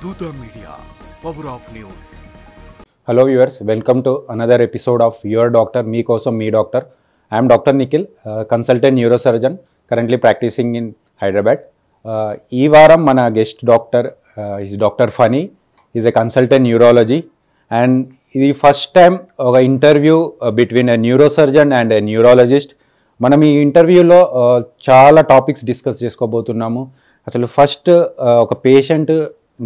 Dutta Media, Power of News. Hello viewers, welcome to another episode of Your Doctor, Me Kosam Me Doctor. I am Dr. Nikhil, consultant neurosurgeon, currently practicing in Hyderabad. ఈ వారం మన guest doctor is doctor Phani, is a consultant neurology and ఇది first time ఒక interview between a neurosurgeon and a neurologist. మనం ఈ ఇంటర్వ్యూలో చాలా topics discuss చేసుకోబోతున్నాము. అసలు ఫస్ట్ ఒక పేషెంట్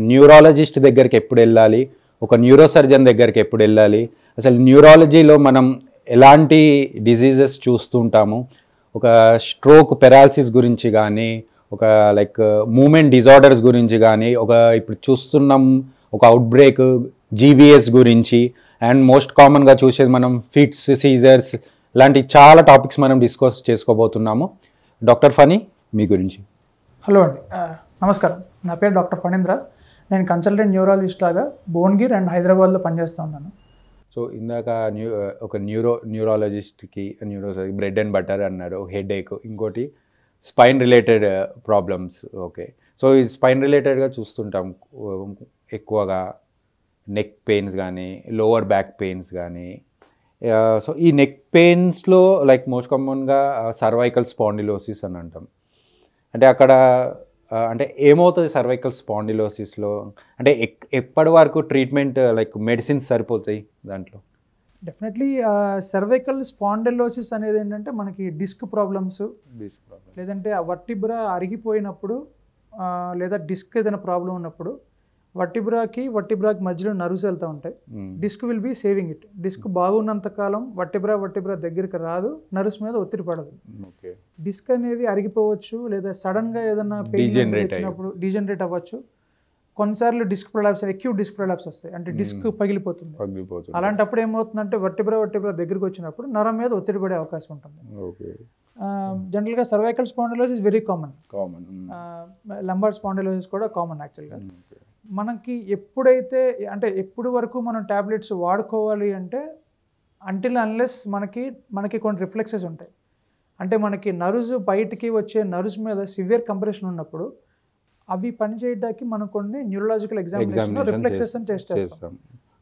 న్యూరాలజిస్ట్ దగ్గరికి ఎప్పుడు వెళ్ళాలి, ఒక న్యూరోసర్జన్ దగ్గరికి ఎప్పుడు వెళ్ళాలి, అసలు న్యూరాలజీలో మనం ఎలాంటి డిసీజెస్ చూస్తుంటాము, ఒక స్ట్రోక్ పెరాలసిస్ గురించి కానీ, ఒక లైక్ మూమెంట్ డిజార్డర్స్ గురించి కానీ, ఒక ఇప్పుడు చూస్తున్నాం ఒక అవుట్బ్రేక్ జీబీఎస్ గురించి, అండ్ మోస్ట్ కామన్గా చూసేది మనం ఫిట్స్, సీజర్స్, ఇలాంటి చాలా టాపిక్స్ మనం డిస్కస్ చేసుకోబోతున్నాము. డాక్టర్ ఫనీ, మీ గురించి. హలో అండి, నమస్కారం. నా పేరు డాక్టర్ ఫణీంద్ర. నేను కన్సల్టెంట్ న్యూరాలజిస్ట్ లాగా భువనగిర్ అండ్ హైదరాబాద్లో పనిచేస్తూ ఉన్నాను. సో ఇందాక ఒక న్యూరాలజిస్ట్కి బ్రెడ్ అండ్ బటర్ అన్నారు, హెడ్ ఏక్, ఇంకోటి spine related problems. Okay, so ఈ స్పైన్ రిలేటెడ్గా చూస్తుంటాం ఎక్కువగా నెక్ పెయిన్స్ కానీ, లోవర్ బ్యాక్ పెయిన్స్ కానీ. సో ఈ నెక్ పెయిన్స్లో లైక్ మోస్ట్ కామన్గా సర్వైకల్ స్పాండిలోసిస్ అని అంటాం. అంటే అక్కడ అంటే ఏమవుతుంది సర్వైకల్ స్పాండిలోసిస్లో, అంటే ఎప్పటి వరకు ట్రీట్మెంట్ లైక్ మెడిసిన్స్ సరిపోతాయి దాంట్లో? డెఫినెట్లీ సర్వైకల్ స్పాండిలోసిస్ అనేది ఏంటంటే మనకి డిస్క్ ప్రాబ్లమ్స్, లేదంటే ఆ వర్టిబ్రా అరిగిపోయినప్పుడు లేదా డిస్క్ ఏదైనా ప్రాబ్లం ఉన్నప్పుడు వర్టిబ్రాకి మధ్యలో నర్వ్స్ వెళ్తూ ఉంటాయి. Disc will be saving it. Disc బాగున్నంత కాలం వర్టిబ్రా దగ్గరికి రాదు, నర్వ్స్ మీద ఒత్తిడి పడదు. డిస్క్ అనేది అరిగిపోవచ్చు, లేదా సడన్గా ఏదైనా పెయిన్ వచ్చినప్పుడు డీజనరేట్ అవ్వచ్చు. కొన్నిసార్లు disc prolapse, acute disc prolapse వస్తాయి, అంటే డిస్క్ పగిలిపోతుంది. అలాంటప్పుడు ఏమవుతుందంటే వర్టిబ్రా దగ్గరికి వచ్చినప్పుడు నరం మీద ఒత్తిడి పడే అవకాశం ఉంటుంది. జనరల్గా cervical spondylosis very common. Lumbar spondylosis కూడా కామన్ యాక్చువల్గా. మనకి ఎప్పుడైతే అంటే ఎప్పుడు వరకు మనం ట్యాబ్లెట్స్ వాడుకోవాలి అంటే అంటిల్ అన్లెస్ మనకి కొన్ని రిఫ్లెక్సెస్ ఉంటాయి. అంటే మనకి నర్వ్స్ బయటికి వచ్చే నర్వ్స్ మీద సివియర్ కంప్రెషన్ ఉన్నప్పుడు అవి పనిచేయడానికి మనం కొన్ని న్యూరలాజికల్ ఎగ్జామినేషన్ రిఫ్లెక్సెస్ అని టెస్ట్ చేస్తాం.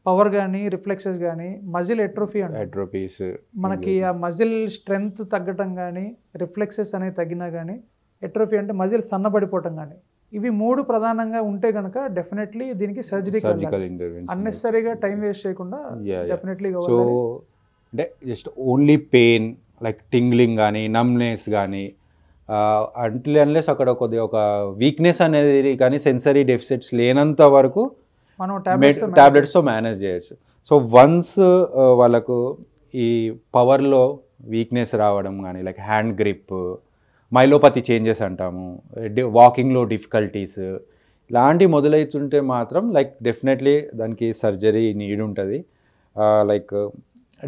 పవర్ కానీ, రిఫ్లెక్సెస్ కానీ, మజిల్ ఎట్రోఫీ అట్రోఫీస్, మనకి ఆ మజిల్ స్ట్రెంగ్త్ తగ్గటం కానీ, రిఫ్లెక్సెస్ అనేవి తగ్గినా కానీ, ఎట్రోఫీ అంటే మజిల్ సన్నబడిపోవటం కానీ, ఇవి మూడు ప్రధానంగా ఉంటే కనుక డెఫినెట్లీ దీనికి సర్జికల్ ఇంటర్వెన్షన్, అన్నెసరీగా టైం వేస్ట్ చేయకుండా డెఫినెట్లీ. సో అంటే just only pain like tingling కానీ, నమ్నెస్ కానీ, అంటిల్ అన్లెస్ అక్కడ కొద్దిగా ఒక వీక్నెస్ అనేది కానీ, సెన్సరీ డెఫిసిట్స్ లేనంత వరకు మనం ట్యాబ్లెట్స్తో మేనేజ్ చేయొచ్చు. సో వన్స్ వాళ్ళకు ఈ పవర్లో వీక్నెస్ రావడం కానీ, like hand grip, myelopathy changes అంటాము, వాకింగ్లో డిఫికల్టీస్, ఇలాంటివి మొదలవుతుంటే మాత్రం లైక్ డెఫినెట్లీ దానికి సర్జరీ నీడ్ ఉంటుంది. లైక్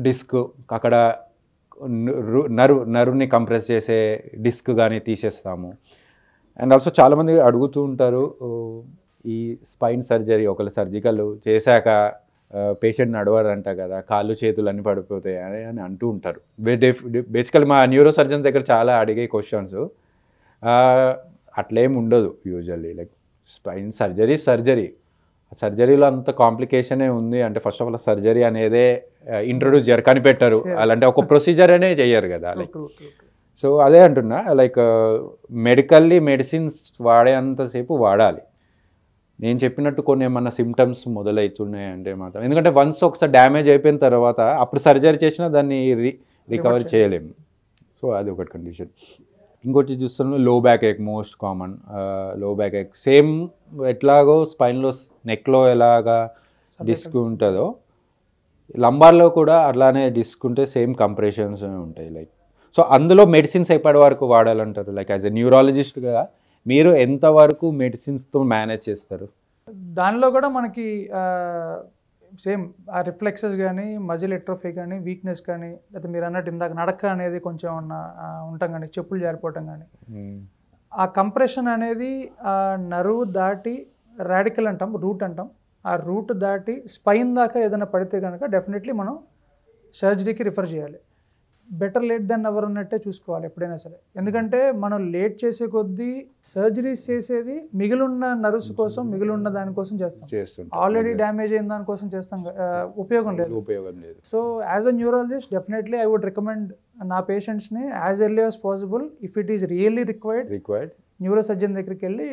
డిస్క్ అక్కడ నర్వ్ని కంప్రెస్ చేసే డిస్క్ కానీ తీసేస్తాము. అండ్ ఆల్సో చాలామంది అడుగుతూ ఉంటారు, ఈ స్పైన్ సర్జరీ ఒకవేళ సర్జికల్ చేశాక పేషెంట్ నడవరంట కదా, కాళ్ళు చేతులు అన్నీ పడిపోతాయి అని అంటూ ఉంటారు. బేసికల్ మా న్యూరో సర్జన్ దగ్గర చాలా అడిగే క్వశ్చన్స్. అట్లేం ఉండదు యూజువల్లీ. లైక్ స్పైన్ సర్జరీలో అంత కాంప్లికేషనే ఉంది అంటే ఫస్ట్ ఆఫ్ ఆల్ సర్జరీ అనేదే ఇంట్రొడ్యూస్ చేయరు, కనిపెట్టరు, అలాంటి ఒక ప్రొసీజర్ అనే చెయ్యరు కదా. లైక్ సో అదే అంటున్నా, లైక్ మెడిసిన్స్ వాడేంతసేపు వాడాలి. నేను చెప్పినట్టు కొన్ని ఏమన్నా సిమ్టమ్స్ మొదలవుతున్నాయి అంటే మాత్రం, ఎందుకంటే వన్స్ ఒకసారి డ్యామేజ్ అయిపోయిన తర్వాత అప్పుడు సర్జరీ చేసినా దాన్ని రికవర్ చేయలేము. సో అది ఒకటి కండిషన్. ఇంకోటి చూస్తున్నాం లో బ్యాక్ ఏక్, మోస్ట్ కామన్ లో బ్యాక్ ఏక్. సేమ్ ఎట్లాగో స్పైన్లో నెక్లో ఎలాగా డిస్క్ ఉంటుందో లంబార్లో కూడా అట్లానే డిస్క్ ఉంటే సేమ్ కంప్రెషన్స్ ఉంటాయి. లైక్ సో అందులో మెడిసిన్స్ ఎప్పటి వరకు వాడాలంటారు? లైక్ యాజ్ ఎ న్యూరాలజిస్ట్గా మీరు ఎంతవరకు మెడిసిన్స్తో మేనేజ్ చేస్తారు? దానిలో కూడా మనకి సేమ్ ఆ రిఫ్లెక్సెస్ కానీ, మజిల్ ఎట్రోఫీ కానీ, వీక్నెస్ కానీ, లేకపోతే మీరు అన్నట్టు ఇందాక నడక అనేది కొంచెం ఉంటాం కానీ, చెప్పులు జారిపోవటం కానీ, ఆ కంప్రెషన్ అనేది ఆ నరువు దాటి రాడికల్ అంటాం, రూట్ అంటాం, ఆ రూట్ దాటి స్పైన్ దాకా ఏదైనా పడితే కనుక డెఫినెట్లీ మనం సర్జరీకి రిఫర్ చేయాలి. బెటర్ లేట్ దెన్ ఎవర్ అన్నట్టే చూసుకోవాలి ఎప్పుడైనా సరే. ఎందుకంటే మనం లేట్ చేసే కొద్దీ సర్జరీస్ చేసేది మిగిలిన్న నర్వ్స్ కోసం, మిగిలిన్న దానికోసం చేస్తాం. ఆల్రెడీ డ్యామేజ్ అయిన దానికోసం చేస్తాం, ఉపయోగం లేదు. So as a neurologist definitely I would recommend నా పేషెంట్స్ని as early as possible, if it is really required neuro surgeon దగ్గరికి వెళ్ళి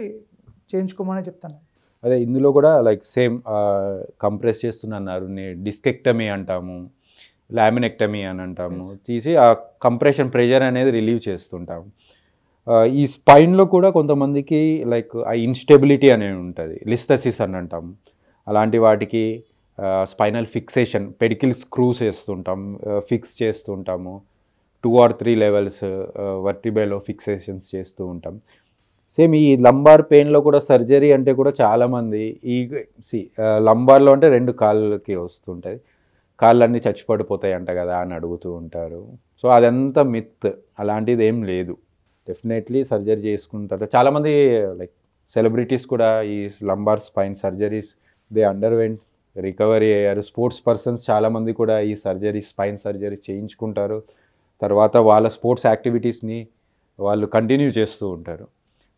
చేయించుకోమని చెప్తాను. అదే ఇందులో కూడా లైక్ సేమ్ కంప్రెస్ చేస్తున్నారు, డిస్కెక్టమీ అంటాము, లామినెక్టమీ అని అంటాము, తీసి ఆ కంప్రెషన్ ప్రెషర్ అనేది రిలీవ్ చేస్తుంటాము. ఈ స్పైన్లో కూడా కొంతమందికి లైక్ ఆ ఇన్స్టెబిలిటీ అనేది ఉంటుంది, లిస్థసిస్ అని అంటాము. అలాంటి వాటికి స్పైనల్ ఫిక్సేషన్, పెడికిల్ స్క్రూస్ వేస్తుంటాం, ఫిక్స్ చేస్తుంటాము. 2 or 3 లెవెల్స్ వర్టిబ్రేలో ఫిక్సేషన్స్ చేస్తూ ఉంటాం. సేమ్ ఈ లంబార్ పెయిన్లో కూడా సర్జరీ అంటే కూడా చాలామంది ఈ లంబార్లో అంటే 2 కాళ్ళకి వస్తుంటుంది, కాళ్ళన్నీ చచ్చిపడిపోతాయి అంట కదా అని అడుగుతూ ఉంటారు. సో అదంతా మిత్, అలాంటిది ఏం లేదు. డెఫినెట్లీ సర్జరీ చేసుకుంటారు. చాలామంది లైక్ సెలబ్రిటీస్ కూడా ఈ lumbar spine surgeries they underwent, recovery అయ్యారు. స్పోర్ట్స్ పర్సన్స్ చాలామంది కూడా ఈ స్పైన్ సర్జరీ చేయించుకుంటారు. తర్వాత వాళ్ళ స్పోర్ట్స్ యాక్టివిటీస్ని వాళ్ళు కంటిన్యూ చేస్తూ ఉంటారు.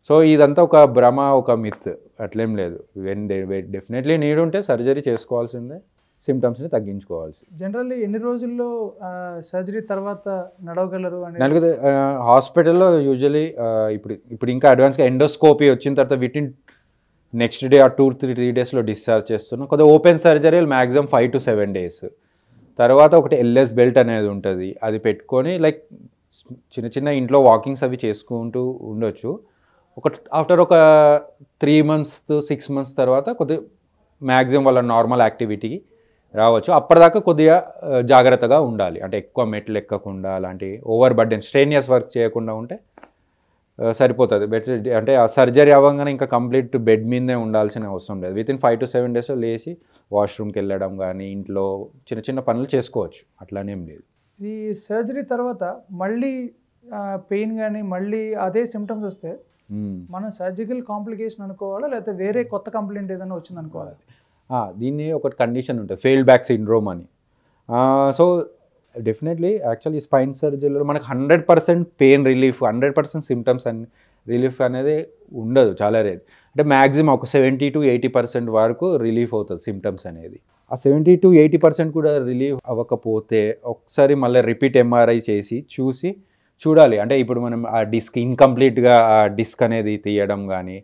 సో ఇదంతా ఒక భ్రమ, ఒక మిత్, అట్లేం లేదు. డెఫినెట్లీ నీడ్ ఉంటే సర్జరీ చేసుకోవాల్సిందే, సిమ్టమ్స్ని తగ్గించుకోవాల్సి. జనరల్లీ ఎన్ని రోజుల్లో సర్జరీ తర్వాత నడవగలరు అని? నలుగురు హాస్పిటల్లో యూజువలీ ఇప్పుడు ఇంకా అడ్వాన్స్గా ఎండోస్కోపీ వచ్చిన తర్వాత వితిన్ నెక్స్ట్ డే ఆ 2-3 డేస్లో డిశ్చార్జ్ చేస్తున్నాం. కొద్దిగా open surgery maximum 5 to 7 days. తర్వాత ఒకటి ఎల్ఎస్ బెల్ట్ అనేది ఉంటుంది, అది పెట్టుకొని లైక్ చిన్న ఇంట్లో వాకింగ్స్ అవి చేసుకుంటూ ఉండొచ్చు. ఆఫ్టర్ ఒక 3 months to 6 months తర్వాత కొద్దిగా మ్యాక్సిమం వాళ్ళ నార్మల్ యాక్టివిటీకి రావచ్చు. అప్పటిదాకా కొద్దిగా జాగ్రత్తగా ఉండాలి, అంటే ఎక్కువ మెట్లు ఎక్కకుండా, అలాంటి ఓవర్ బర్డెన్ స్ట్రెయినియస్ వర్క్ చేయకుండా ఉంటే సరిపోతుంది. బెటర్ అంటే ఆ సర్జరీ అవ్వగానే ఇంకా కంప్లీట్ బెడ్ మీదే ఉండాల్సిన అవసరం లేదు. వితిన్ 5 to 7 days లేచి వాష్రూమ్కి వెళ్ళడం కానీ ఇంట్లో చిన్న పనులు చేసుకోవచ్చు, అట్లానేం లేదు. ఈ సర్జరీ తర్వాత మళ్ళీ పెయిన్ కానీ మళ్ళీ అదే సిమ్టమ్స్ వస్తే మనం సర్జికల్ కాంప్లికేషన్ అనుకోవాలా, లేకపోతే వేరే కొత్త కంప్లైంట్ ఏదైనా వచ్చింది అనుకోవాలి? దీన్ని ఒక కండిషన్ ఉంటుంది, ఫెయిల్డ్ బ్యాక్ సిండ్రోమ్ అని. సో డెఫినెట్లీ యాక్చువల్లీ స్పైన్ సర్జరీలో మనకు 100% pain relief, 100% symptoms and relief అనేది ఉండదు, చాలా రేర్. అంటే మ్యాక్సిమం ఒక 70 to 80% వరకు రిలీఫ్ అవుతుంది సిమ్టమ్స్ అనేది. ఆ 70 to 80% కూడా రిలీఫ్ అవ్వకపోతే ఒకసారి మళ్ళీ రిపీట్ ఎంఆర్ఐ చేసి చూడాలి. అంటే ఇప్పుడు మనం ఆ డిస్క్ ఇన్కంప్లీట్గా ఆ డిస్క్ అనేది తీయడం కానీ,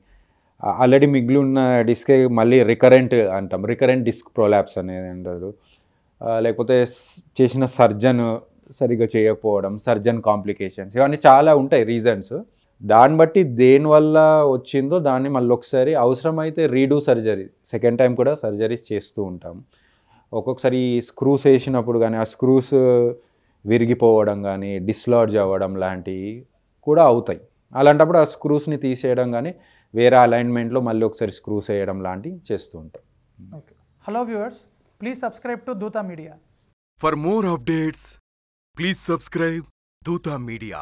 ఆల్రెడీ మిగిలి ఉన్న డిస్క్ మళ్ళీ రికరెంట్ డిస్క్ ప్రొలాప్స్ అనేది అంటారు. లేకపోతే చేసిన సర్జన్ సరిగ్గా చేయకపోవడం, సర్జన్ కాంప్లికేషన్స్, ఇవన్నీ చాలా ఉంటాయి రీజన్స్. దాన్ని బట్టి దేనివల్ల వచ్చిందో దాన్ని మళ్ళీ ఒకసారి అవసరమైతే రీడూ సర్జరీ, సెకండ్ టైం కూడా సర్జరీస్ చేస్తూ ఉంటాం. ఒక్కొక్కసారి స్క్రూస్ వేసినప్పుడు కానీ ఆ స్క్రూస్ విరిగిపోవడం కానీ, డిస్లాడ్జ్ అవ్వడం లాంటివి కూడా అవుతాయి. అలాంటప్పుడు ఆ స్క్రూస్ని తీసేయడం కానీ, వేరే అలైన్మెంట్లో మళ్ళీ ఒకసారి స్క్రూస్ వేయడం లాంటివి చేస్తూ ఉంటాం. Okay. Hello viewers, please subscribe to Dootha media. For more updates, please subscribe Doota Media.